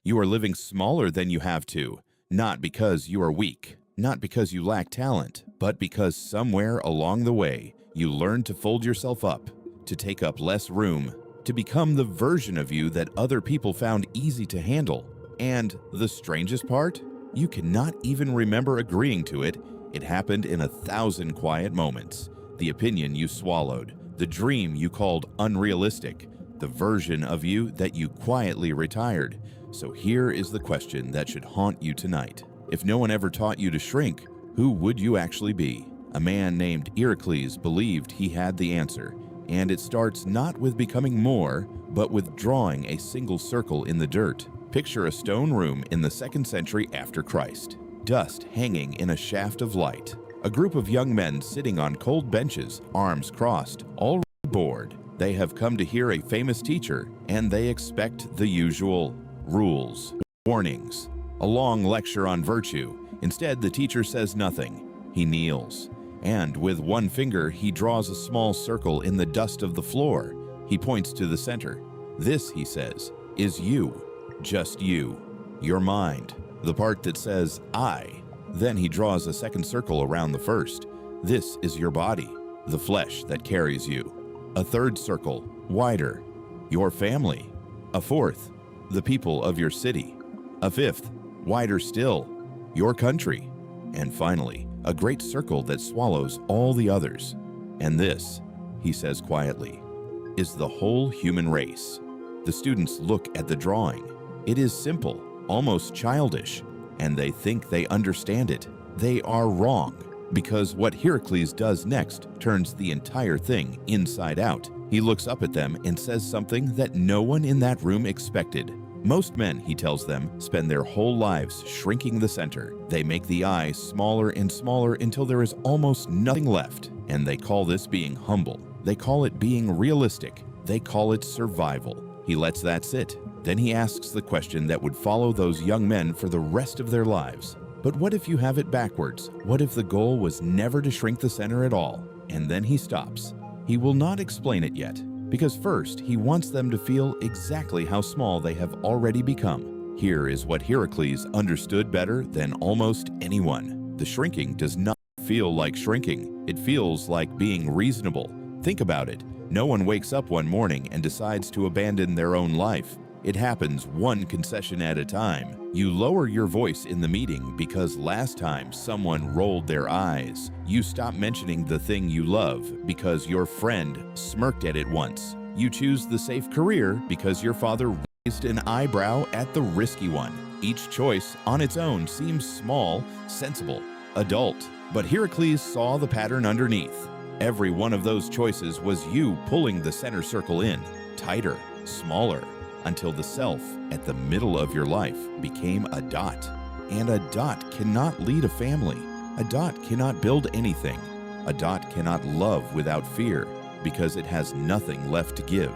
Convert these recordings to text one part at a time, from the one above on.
You are living smaller than you have to, not because you are weak, not because you lack talent, but because somewhere along the way, you learned to fold yourself up, to take up less room, to become the version of you that other people found easy to handle. And the strangest part? You cannot even remember agreeing to it. It happened in 1,000 quiet moments. The opinion you swallowed, the dream you called unrealistic, the version of you that you quietly retired. So here is the question that should haunt you tonight. If no one ever taught you to shrink, who would you actually be? A man named Hierocles believed he had the answer, and it starts not with becoming more, but with drawing a single circle in the dirt. Picture a stone room in the 2nd century after Christ. Dust hanging in a shaft of light. A group of young men sitting on cold benches, arms crossed, all bored. They have come to hear a famous teacher, and they expect the usual rules, warnings, a long lecture on virtue. Instead, the teacher says nothing. He kneels, and with one finger, he draws a small circle in the dust of the floor. He points to the center. This, he says, is you. Just you, your mind, the part that says, I. Then he draws a second circle around the first. This is your body, the flesh that carries you. A third circle, wider, your family. A fourth, the people of your city. A fifth, wider still, your country. And finally, a great circle that swallows all the others. And this, he says quietly, is the whole human race. The students look at the drawing. It is simple, almost childish, and they think they understand it. They are wrong, because what Hierocles does next turns the entire thing inside out. He looks up at them and says something that no one in that room expected. Most men, he tells them, spend their whole lives shrinking the center. They make the eye smaller and smaller until there is almost nothing left, and they call this being humble. They call it being realistic. They call it survival. He lets that sit. Then he asks the question that would follow those young men for the rest of their lives. But what if you have it backwards? What if the goal was never to shrink the center at all? And then he stops. He will not explain it yet, because first he wants them to feel exactly how small they have already become. Here is what Hierocles understood better than almost anyone. The shrinking does not feel like shrinking. It feels like being reasonable. Think about it. No one wakes up one morning and decides to abandon their own life. It happens one concession at a time. You lower your voice in the meeting because last time someone rolled their eyes. You stop mentioning the thing you love because your friend smirked at it once. You choose the safe career because your father raised an eyebrow at the risky one. Each choice on its own seems small, sensible, adult. But Hierocles saw the pattern underneath. Every one of those choices was you pulling the center circle in, tighter, smaller, until the self at the middle of your life became a dot. And a dot cannot lead a family. A dot cannot build anything. A dot cannot love without fear because it has nothing left to give.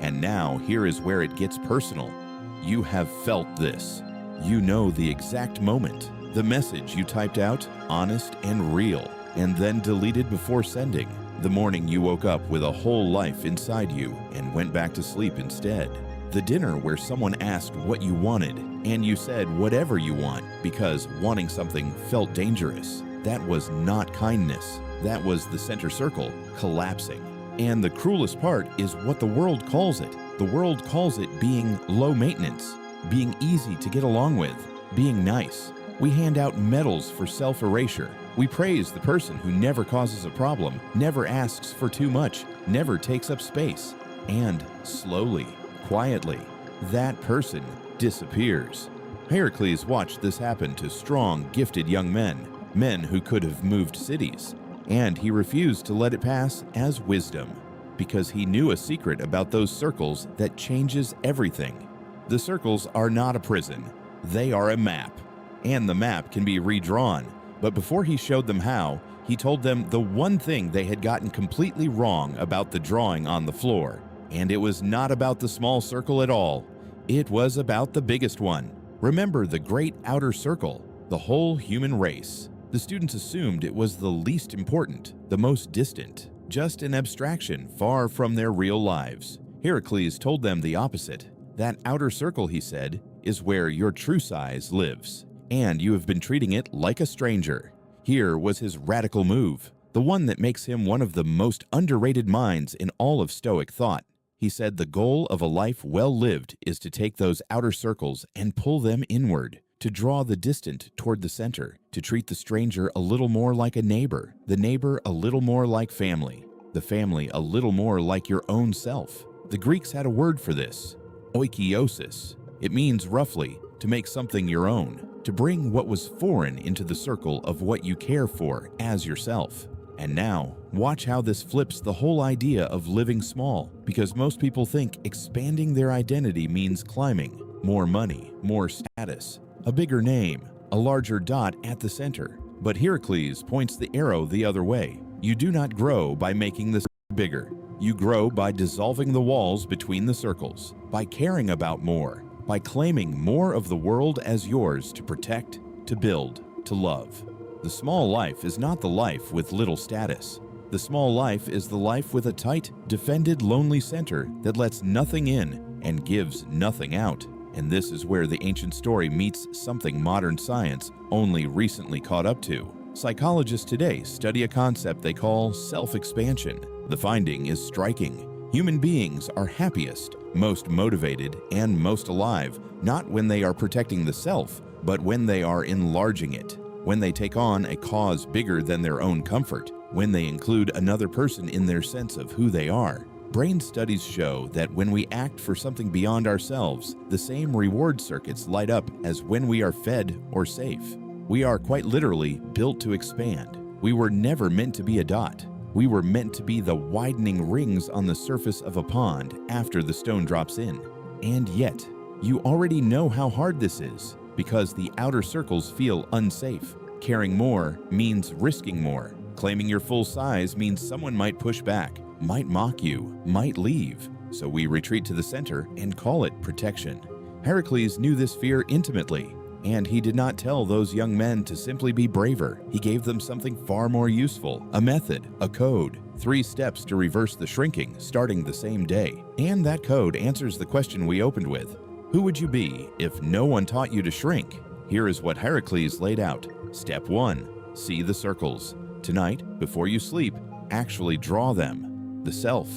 And now here is where it gets personal. You have felt this. You know the exact moment. The message you typed out, honest and real, and then deleted before sending. The morning you woke up with a whole life inside you and went back to sleep instead. The dinner where someone asked what you wanted and you said whatever you want because wanting something felt dangerous. That was not kindness. That was the center circle collapsing. And the cruelest part is what the world calls it. The world calls it being low maintenance, being easy to get along with, being nice. We hand out medals for self-erasure. We praise the person who never causes a problem, never asks for too much, never takes up space. And slowly, quietly, that person disappears. Hierocles watched this happen to strong, gifted young men, men who could have moved cities, and he refused to let it pass as wisdom, because he knew a secret about those circles that changes everything. The circles are not a prison, they are a map, and the map can be redrawn. But before he showed them how, he told them the one thing they had gotten completely wrong about the drawing on the floor. And it was not about the small circle at all. It was about the biggest one. Remember the great outer circle, the whole human race. The students assumed it was the least important, the most distant, just an abstraction far from their real lives. Hierocles told them the opposite. That outer circle, he said, is where your true size lives, and you have been treating it like a stranger. Here was his radical move, the one that makes him one of the most underrated minds in all of Stoic thought. He said the goal of a life well lived is to take those outer circles and pull them inward, to draw the distant toward the center, to treat the stranger a little more like a neighbor, the neighbor a little more like family, the family a little more like your own self. The Greeks had a word for this, oikiosis. It means roughly to make something your own, to bring what was foreign into the circle of what you care for as yourself. And now, watch how this flips the whole idea of living small, because most people think expanding their identity means climbing, more money, more status, a bigger name, a larger dot at the center. But Hierocles points the arrow the other way. You do not grow by making the bigger. You grow by dissolving the walls between the circles, by caring about more, by claiming more of the world as yours to protect, to build, to love. The small life is not the life with little status. The small life is the life with a tight, defended, lonely center that lets nothing in and gives nothing out. And this is where the ancient story meets something modern science only recently caught up to. Psychologists today study a concept they call self-expansion. The finding is striking. Human beings are happiest, most motivated, and most alive, not when they are protecting the self, but when they are enlarging it. When they take on a cause bigger than their own comfort, when they include another person in their sense of who they are. Brain studies show that when we act for something beyond ourselves, the same reward circuits light up as when we are fed or safe. We are quite literally built to expand. We were never meant to be a dot. We were meant to be the widening rings on the surface of a pond after the stone drops in. And yet, you already know how hard this is, because the outer circles feel unsafe. Caring more means risking more. Claiming your full size means someone might push back, might mock you, might leave. So we retreat to the center and call it protection. Hierocles knew this fear intimately, and he did not tell those young men to simply be braver. He gave them something far more useful, a method, a code, 3 steps to reverse the shrinking starting the same day. And that code answers the question we opened with. Who would you be if no one taught you to shrink? Here is what Hierocles laid out. Step 1. See the circles. Tonight, before you sleep, actually draw them. The self,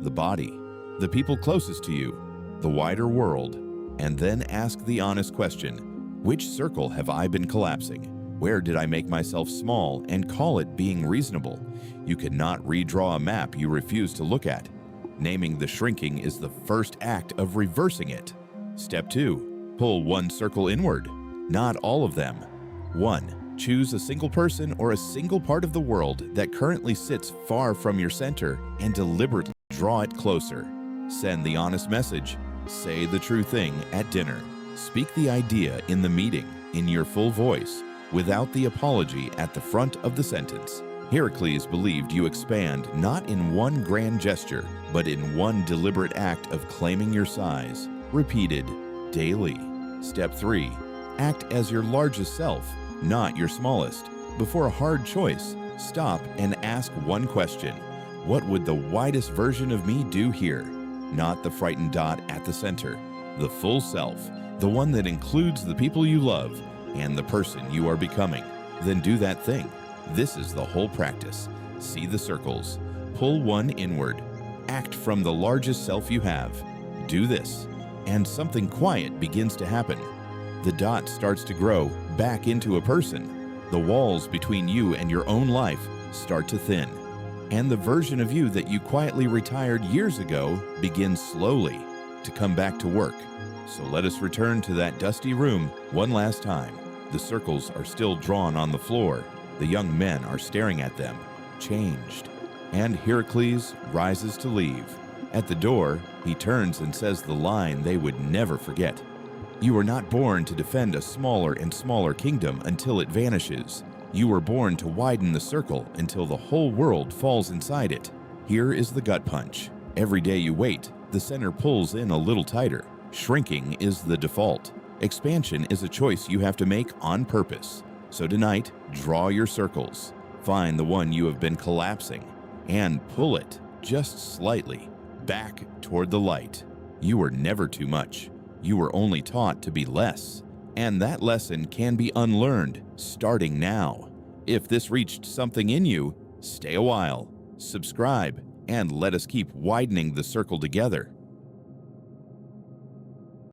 the body, the people closest to you, the wider world, and then ask the honest question, which circle have I been collapsing? Where did I make myself small and call it being reasonable? You cannot redraw a map you refuse to look at. Naming the shrinking is the first act of reversing it. Step 2. Pull one circle inward. Not all of them. 1. Choose a single person or a single part of the world that currently sits far from your center and deliberately draw it closer. Send the honest message. Say the true thing at dinner. Speak the idea in the meeting, in your full voice, without the apology at the front of the sentence. Hierocles believed you expand not in one grand gesture, but in one deliberate act of claiming your size, repeated daily. Step 3. Act as your largest self, not your smallest. Before a hard choice, stop and ask one question. What would the widest version of me do here? Not the frightened dot at the center. The full self, the one that includes the people you love and the person you are becoming. Then do that thing. This is the whole practice. See the circles. Pull one inward. Act from the largest self you have. Do this, and something quiet begins to happen. The dot starts to grow back into a person. The walls between you and your own life start to thin. And the version of you that you quietly retired years ago begins slowly to come back to work. So let us return to that dusty room one last time. The circles are still drawn on the floor. The young men are staring at them, changed. And Hierocles rises to leave. At the door, he turns and says the line they would never forget. You were not born to defend a smaller and smaller kingdom until it vanishes. You were born to widen the circle until the whole world falls inside it. Here is the gut punch. Every day you wait, the center pulls in a little tighter. Shrinking is the default. Expansion is a choice you have to make on purpose. So tonight, draw your circles. Find the one you have been collapsing and pull it just slightly back toward the light. You were never too much. You were only taught to be less, and that lesson can be unlearned starting now. If this reached something in you, stay a while, subscribe, and let us keep widening the circle together.